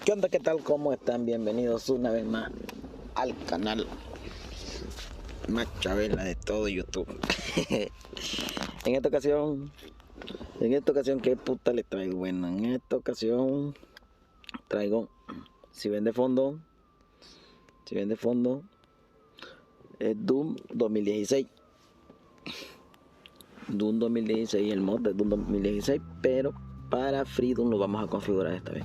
¿Qué onda? ¿Qué tal? ¿Cómo están? Bienvenidos una vez más al canal más chavela de todo YouTube. en esta ocasión, ¿qué puta le traigo? Bueno, en esta ocasión traigo, si ven de fondo, Doom 2016. Doom 2016, el mod de Doom 2016, pero para Freedom lo vamos a configurar esta vez,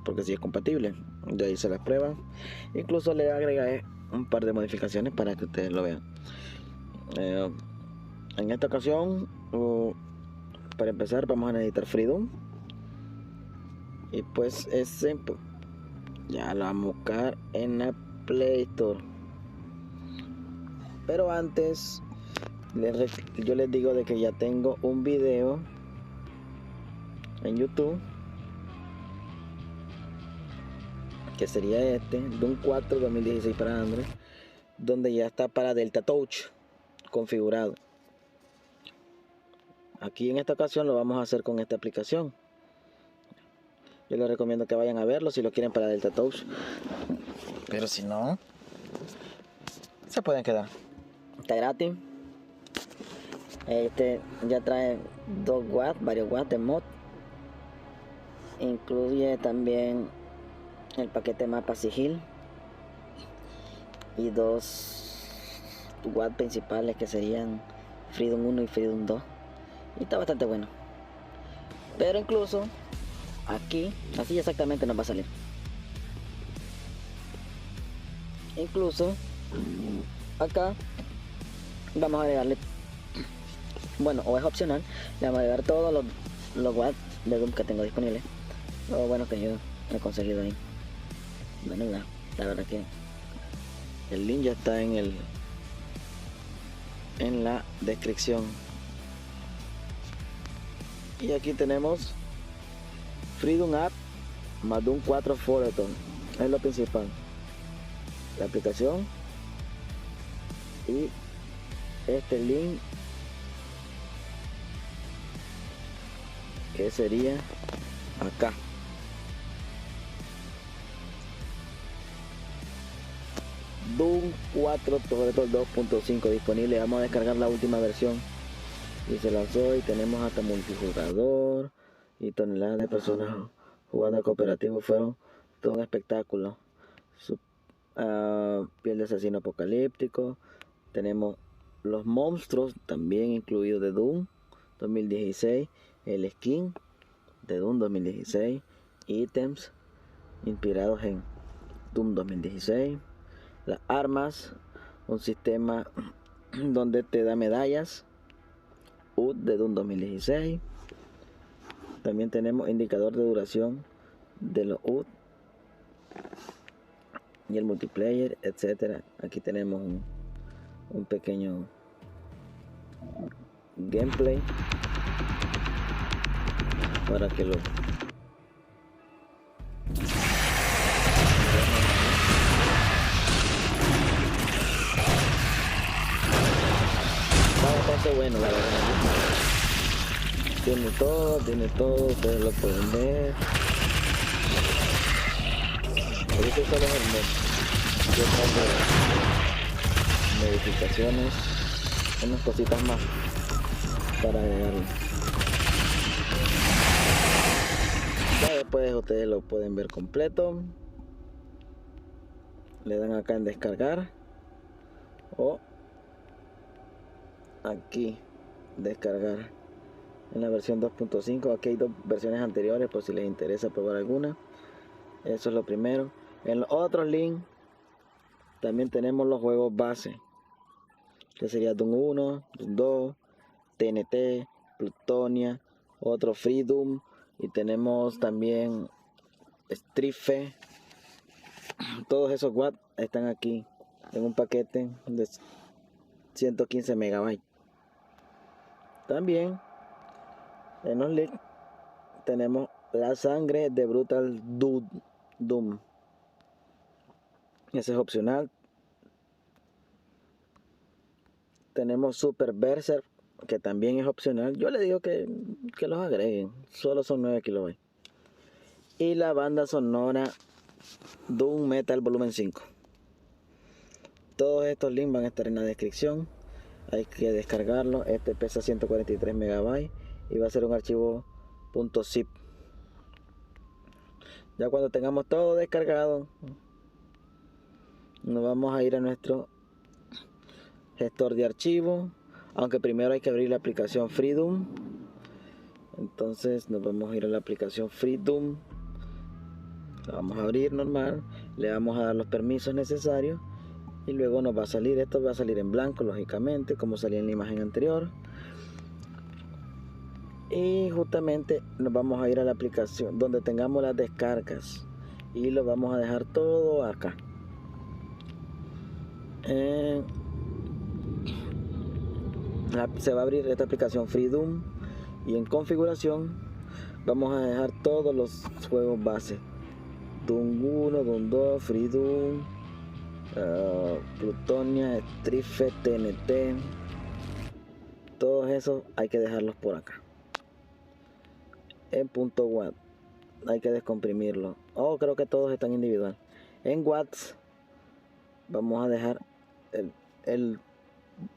porque si es compatible. Ya hice las pruebas, incluso le agregué un par de modificaciones para que ustedes lo vean. En esta ocasión, para empezar, vamos a necesitar Freedom, y pues ese ya lo vamos a buscar en la Play Store. Pero antes yo les digo de que ya tengo un video en YouTube, que sería este, Doom 4 2016 para Android, donde ya está para Delta Touch configurado. Aquí en esta ocasión lo vamos a hacer con esta aplicación. Yo les recomiendo que vayan a verlo si lo quieren para Delta Touch, pero si no, se pueden quedar. Está gratis. Este ya trae 2 watts, varios watts de mod. Incluye también el paquete mapa sigil y 2 watts principales, que serían Freedom 1 y Freedom 2. Y está bastante bueno. Pero incluso aquí, así exactamente nos va a salir. Incluso acá vamos a agregarle, bueno, o es opcional, le vamos a agregar todos los watts de Doom que tengo disponibles. Lo bueno que yo he conseguido ahí. Bueno, la verdad que el link ya está en la descripción. Y aquí tenemos Freedom App más Doom 4 Foreton. Es lo principal, la aplicación y este link, que sería acá. Doom 4 Foreton 2.5 disponible. Vamos a descargar la última versión y se lanzó, y tenemos hasta multijugador y toneladas de personas jugando cooperativo. Fueron todo un espectáculo. Piel de asesino apocalíptico. Tenemos los monstruos también incluidos de Doom 2016, el skin de Doom 2016, ítems inspirados en Doom 2016, las armas, un sistema donde te da medallas UD de Doom 2016. También tenemos indicador de duración de los UD y el multiplayer, etcétera. Aquí tenemos un pequeño gameplay para que lo está bastante bueno, la verdad. Tiene todo, ustedes lo pueden ver. Ahorita solo es el mod. Yo tengo modificaciones, unas cositas más para agregarle. Ya después ustedes lo pueden ver completo. Le dan acá en descargar, o aquí descargar en la versión 2.5. Aquí hay 2 versiones anteriores por si les interesa probar alguna. Eso es lo primero. En los otros links también tenemos los juegos base, que sería Doom 1, Doom 2, TNT, Plutonia, otro Freedom, y tenemos también Strife. Todos esos watts están aquí en un paquete de 115 megabytes. También en los links tenemos la sangre de Brutal Doom. Ese es opcional. Tenemos Super Berserk, que también es opcional. Yo le digo que los agreguen. Solo son 9 kilobytes. y la banda sonora Doom Metal Volumen 5. Todos estos links van a estar en la descripción. Hay que descargarlo. Este pesa 143 MB y va a ser un archivo .zip. Ya cuando tengamos todo descargado, nos vamos a ir a nuestro gestor de archivos, aunque primero hay que abrir la aplicación FreeDoom. Entonces nos vamos a ir a la aplicación FreeDoom, la vamos a abrir normal, le vamos a dar los permisos necesarios y luego nos va a salir, esto va a salir en blanco lógicamente como salía en la imagen anterior. Y justamente nos vamos a ir a la aplicación donde tengamos las descargas y lo vamos a dejar todo acá. Se va a abrir esta aplicación FreeDoom y en configuración vamos a dejar todos los juegos base: Doom 1, Doom 2, FreeDoom, Plutonia, Strife, TNT. Todos esos hay que dejarlos por acá en .wat. Hay que descomprimirlo. Creo que todos están individual. En watts vamos a dejar el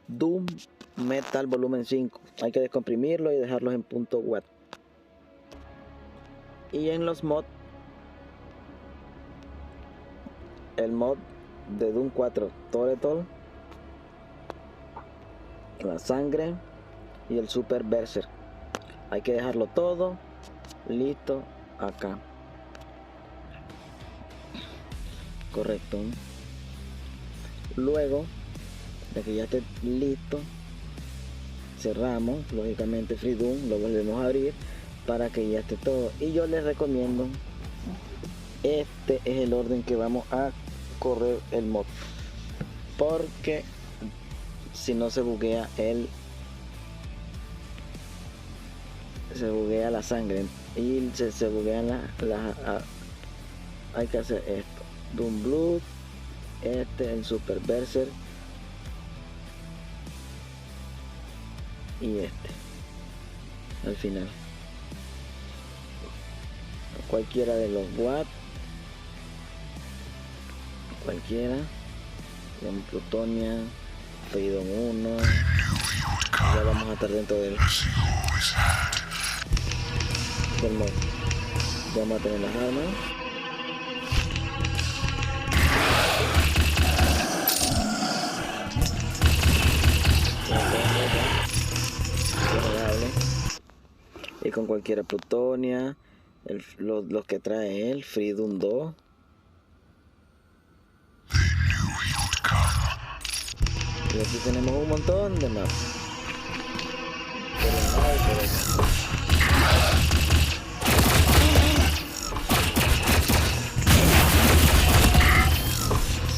Doom Metal Volumen 5. Hay que descomprimirlo y dejarlos en .wat. Y en los mods, el mod de Doom 4 Toretol, la sangre y el Super Berserk. Hay que dejarlo todo listo acá. Correcto. Luego de que ya esté listo, cerramos lógicamente FreeDoom, lo volvemos a abrir para que ya esté todo. Y yo les recomiendo, este es el orden que vamos a correr el mod, porque si no se buguea la sangre y se buguean hay que hacer esto: Doom Blood, el Super Berserk y al final cualquiera de los watts, cualquiera, en Plutonia, Freedom 1. Ya vamos a estar dentro del mod. Ya vamos a tener las armas. Y con cualquiera Plutonia, los que trae el FreeDoom 2. Y aquí tenemos un montón de mapas.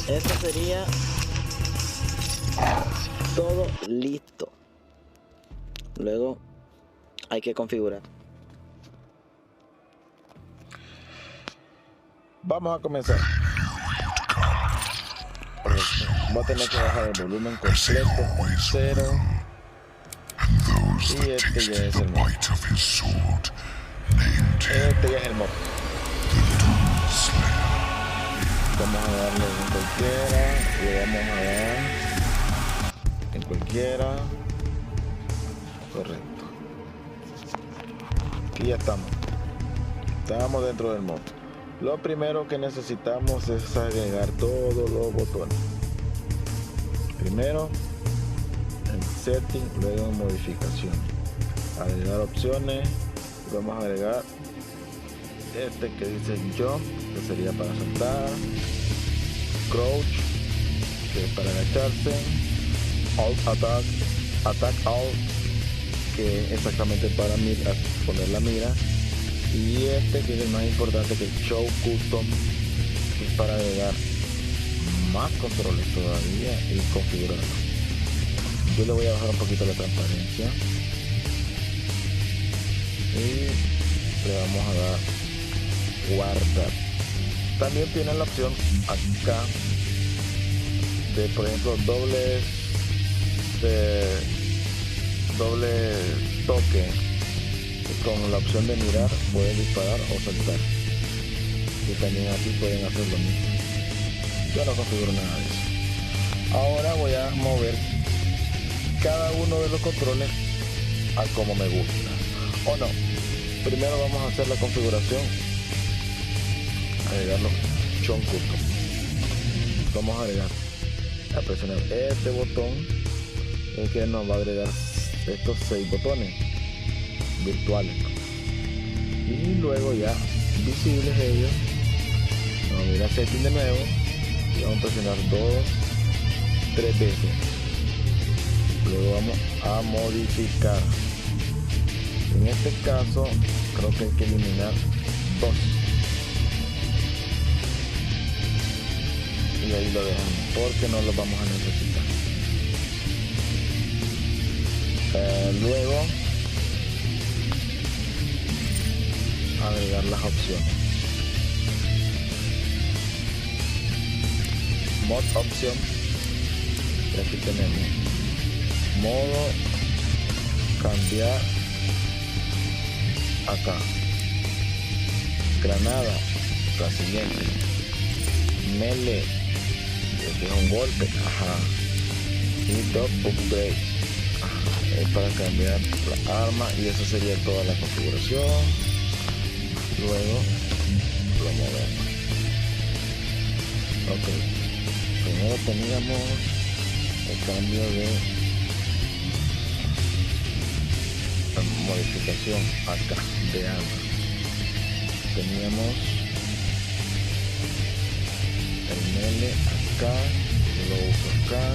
Esto sería todo listo. Luego hay que configurar. Vamos a comenzar. Voy a tener que bajar el volumen completo, 0. Y este ya es el mod. Este ya es el mod. Vamos a darle en cualquiera. Le vamos a dar en cualquiera. Correcto. Aquí ya estamos. Estamos dentro del mod. Lo primero que necesitamos es agregar todos los botones. Primero en setting, luego en modificación, agregar opciones. Vamos a agregar este que dice jump, que sería para saltar, crouch, que es para agacharse, alt attack alt, que es exactamente para poner la mira, y este que es el más importante, que es show custom, que es para agregar más controles todavía y configurarlo. Yo le voy a bajar un poquito la transparencia y le vamos a dar guardar. También tiene la opción acá de, por ejemplo, doble toque. Con la opción de mirar puedes disparar o saltar. y también aquí pueden hacer lo mismo. Yo no configuro nada de eso. Ahora voy a mover cada uno de los controles a como me gusta. O no, primero vamos a hacer la configuración, agregar los Chon Custom. Vamos a agregar, a presionar este botón, el que nos va a agregar estos 6 botones virtuales, y luego ya visibles ellos. Vamos a ir a setting de nuevo y vamos a presionar 3 veces. Luego vamos a modificar. En este caso creo que hay que eliminar 2 y ahí lo dejamos porque no lo vamos a necesitar. Luego agregar las opciones. Mod option, y aquí tenemos modo cambiar acá, granada, la siguiente, melee, que es un golpe, y top upgrade, es para cambiar la arma, y eso sería toda la configuración. Luego lo movemos. Ok, primero teníamos el cambio de modificación acá de arma. Teníamos el melee acá, lo uso acá,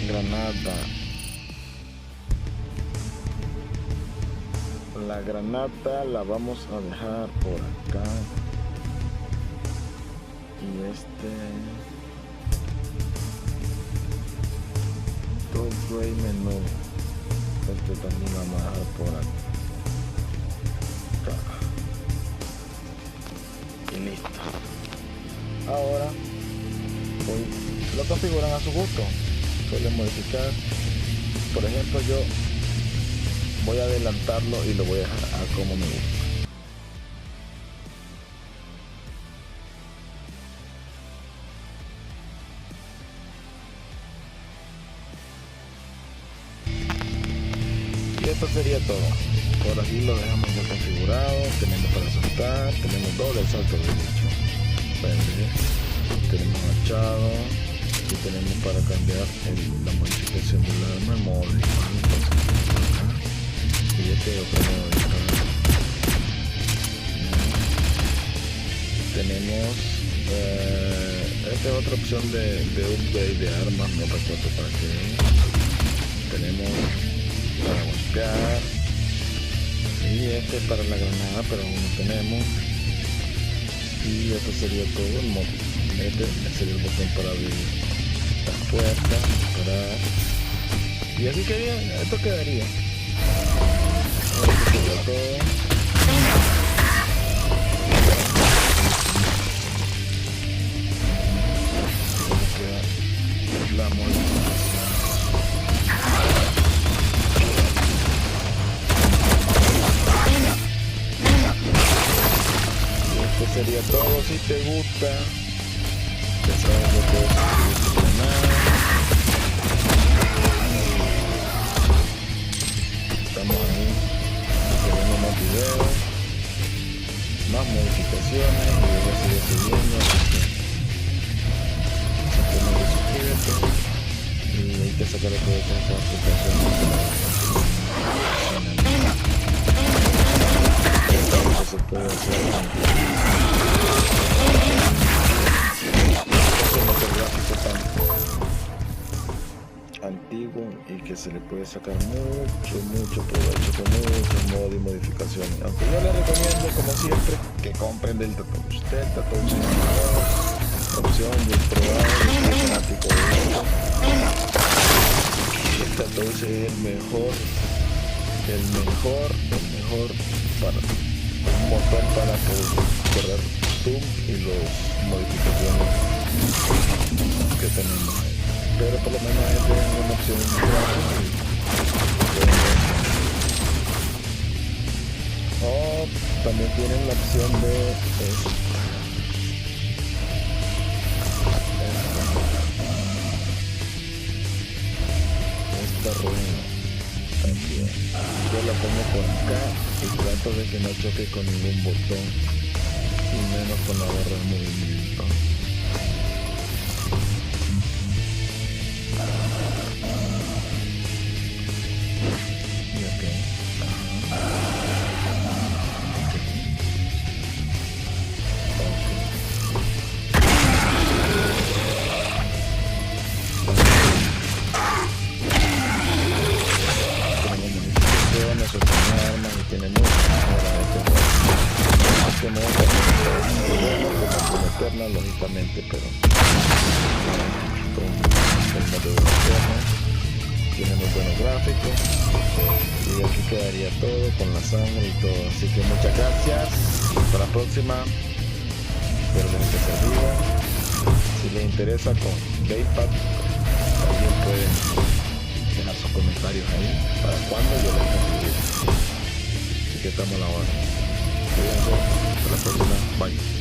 granada. La granada la vamos a dejar por acá, y top grade menú, también lo vamos a dejar por acá, y listo. Ahora lo configuran a su gusto, suelen modificar. Por ejemplo, yo voy a adelantarlo y lo voy a dejar a como me gusta. Y esto sería todo. Por aquí lo dejamos ya configurado. Tenemos para saltar, tenemos doble salto derecho, tenemos machado, y tenemos para cambiar la modificación del arma, modo acá, y otro modo de disparo. Tenemos esta es otra opción de upgrade de armas, no recuerdo para qué. Tenemos para golpear, y este es para la granada, pero aún no tenemos. Y esto sería todo el modo. Este sería el botón para abrir las puertas, y así quedaría, esto quedaría. Esto sería todo. La modificación. Esto sería todo. Si te gusta, ya sabes que puedes suscribirte al canal. Estamos ahí subiendo más videos, más modificaciones, y voy a seguir subiendo, así que simplemente suscríbete, y hay que sacar todo esta aplicación. Esto se puede hacer antiguo, y que se le puede sacar mucho provecho con muchos modos y modificaciones, aunque yo les recomiendo, como siempre, que compren del Tatouch. Del Tatouch es la mejor opción de probar, el fanático de esto. El Tatouch es el mejor para un montón para poder correr zoom y las modificaciones que tenemos ahí. pero por lo menos es una opción o también tienen la opción de esta rueda también. Yo la pongo por acá y trato de que no choque con ningún botón y menos con la barra de movimiento. Tiene mucho eterna, lógicamente, pero con el modo eterno tiene muy buenos gráficos y aquí quedaría todo con la sangre y todo, así que muchas gracias, hasta la próxima, espero que se sirva. Si les interesa con Gamepad también pueden dejar sus comentarios ahí para cuando yo les consiga. Así que estamos a la hora. Cuídense, hasta la próxima, bye.